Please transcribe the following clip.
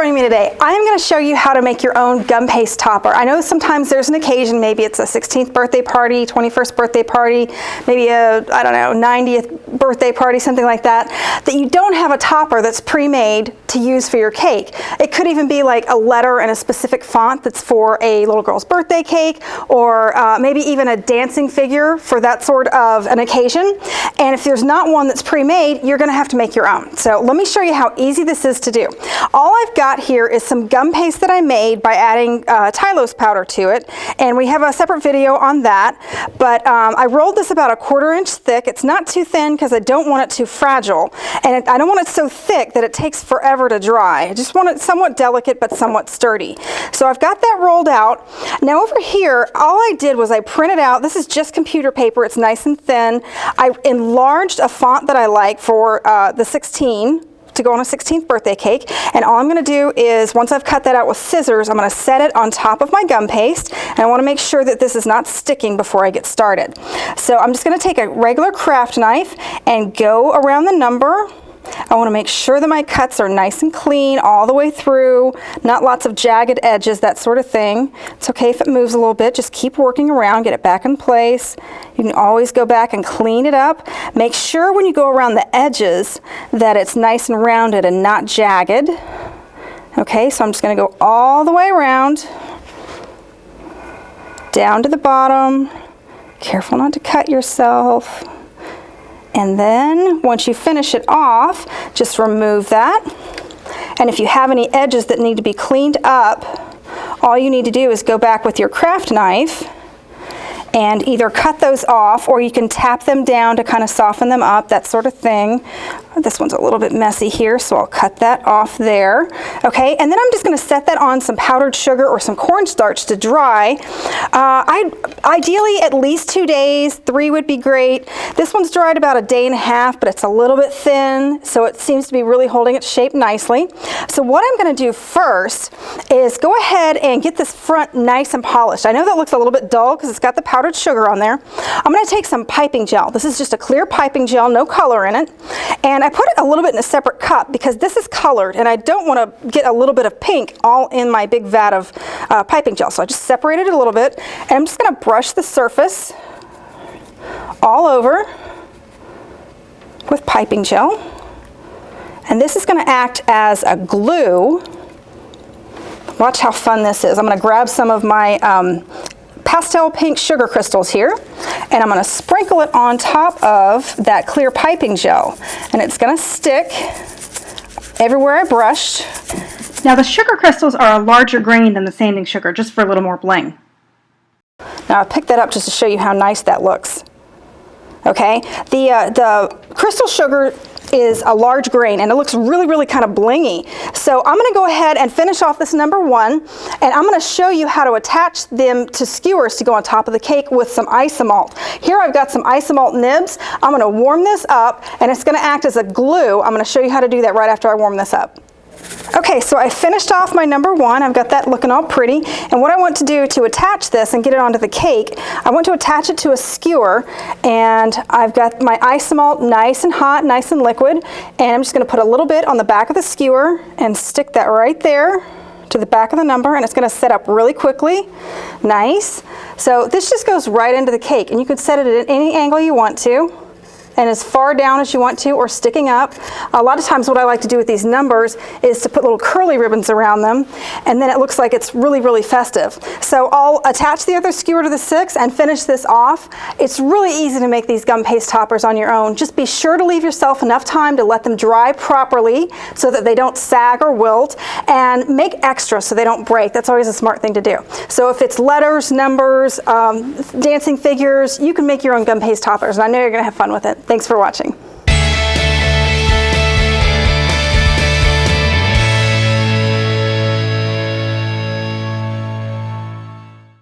joining me today. I am going to show you how to make your own gum paste topper. I know sometimes there's an occasion, maybe it's a 16th birthday party, 21st birthday party, maybe a, I don't know, 90th birthday party, something like that, that you don't have a topper that's pre-made to use for your cake. It could even be like a letter in a specific font that's for a little girl's birthday cake, or maybe even a dancing figure for that sort of an occasion. And if there's not one that's pre-made, you're going to have to make your own. So let me show you how easy this is to do. All I've got here is some gum paste that I made by adding Tylose powder to it, and we have a separate video on that. But I rolled this about 1/4 inch thick. It's not too thin because I don't want it too fragile, and I don't want it so thick that it takes forever to dry. I just want it somewhat delicate but somewhat sturdy. So I've got that rolled out. Now over here, all I did was I printed out, this is just computer paper, it's nice and thin. I enlarged a font that I like for the 16 to go on a 16th birthday cake, and all I'm going to do is, once I've cut that out with scissors, I'm going to set it on top of my gum paste, and I want to make sure that this is not sticking before I get started. So I'm just going to take a regular craft knife and go around the number. I want to make sure that my cuts are nice and clean all the way through, not lots of jagged edges, that sort of thing. It's okay if it moves a little bit, just keep working around, get it back in place. You can always go back and clean it up. Make sure when you go around the edges that it's nice and rounded and not jagged. Okay, so I'm just going to go all the way around, down to the bottom. Careful not to cut yourself. And then once you finish it off, just remove that. And if you have any edges that need to be cleaned up, all you need to do is go back with your craft knife and either cut those off, or you can tap them down to kind of soften them up, that sort of thing. This one's a little bit messy here, so I'll cut that off there. Okay, and then I'm just going to set that on some powdered sugar or some cornstarch to dry. Ideally at least 2 days, 3 would be great. This one's dried about 1.5 days, but it's a little bit thin, so it seems to be really holding its shape nicely. So what I'm going to do first is go ahead and get this front nice and polished. I know that looks a little bit dull because it's got the powdered sugar on there. I'm going to take some piping gel. This is just a clear piping gel, no color in it. And I put it a little bit in a separate cup because this is colored and I don't want to get a little bit of pink all in my big vat of piping gel. So I just separated it a little bit, and I'm just going to brush the surface all over with piping gel. And this is going to act as a glue. Watch how fun this is. I'm going to grab some of my pastel pink sugar crystals here, and I'm going to sprinkle it on top of that clear piping gel, and it's going to stick everywhere I brushed. Now the sugar crystals are a larger grain than the sanding sugar, just for a little more bling. Now I picked that up just to show you how nice that looks. Okay, the crystal sugar is a large grain and it looks really, really kind of blingy. So I'm going to go ahead and finish off this number 1, and I'm going to show you how to attach them to skewers to go on top of the cake with some isomalt. Here I've got some isomalt nibs. I'm going to warm this up and it's going to act as a glue. I'm going to show you how to do that right after I warm this up. Okay, so I finished off my number 1. I've got that looking all pretty, and what I want to do to attach this and get it onto the cake, I want to attach it to a skewer, and I've got my isomalt nice and hot, nice and liquid, and I'm just going to put a little bit on the back of the skewer and stick that right there to the back of the number, and it's going to set up really quickly. Nice. So this just goes right into the cake, and you can set it at any angle you want to, and as far down as you want to, or sticking up. A lot of times what I like to do with these numbers is to put little curly ribbons around them, and then it looks like it's really, really festive. So I'll attach the other skewer to the 6 and finish this off. It's really easy to make these gum paste toppers on your own. Just be sure to leave yourself enough time to let them dry properly so that they don't sag or wilt, and make extra so they don't break. That's always a smart thing to do. So if it's letters, numbers, dancing figures, you can make your own gum paste toppers, and I know you're going to have fun with it. Thanks for watching.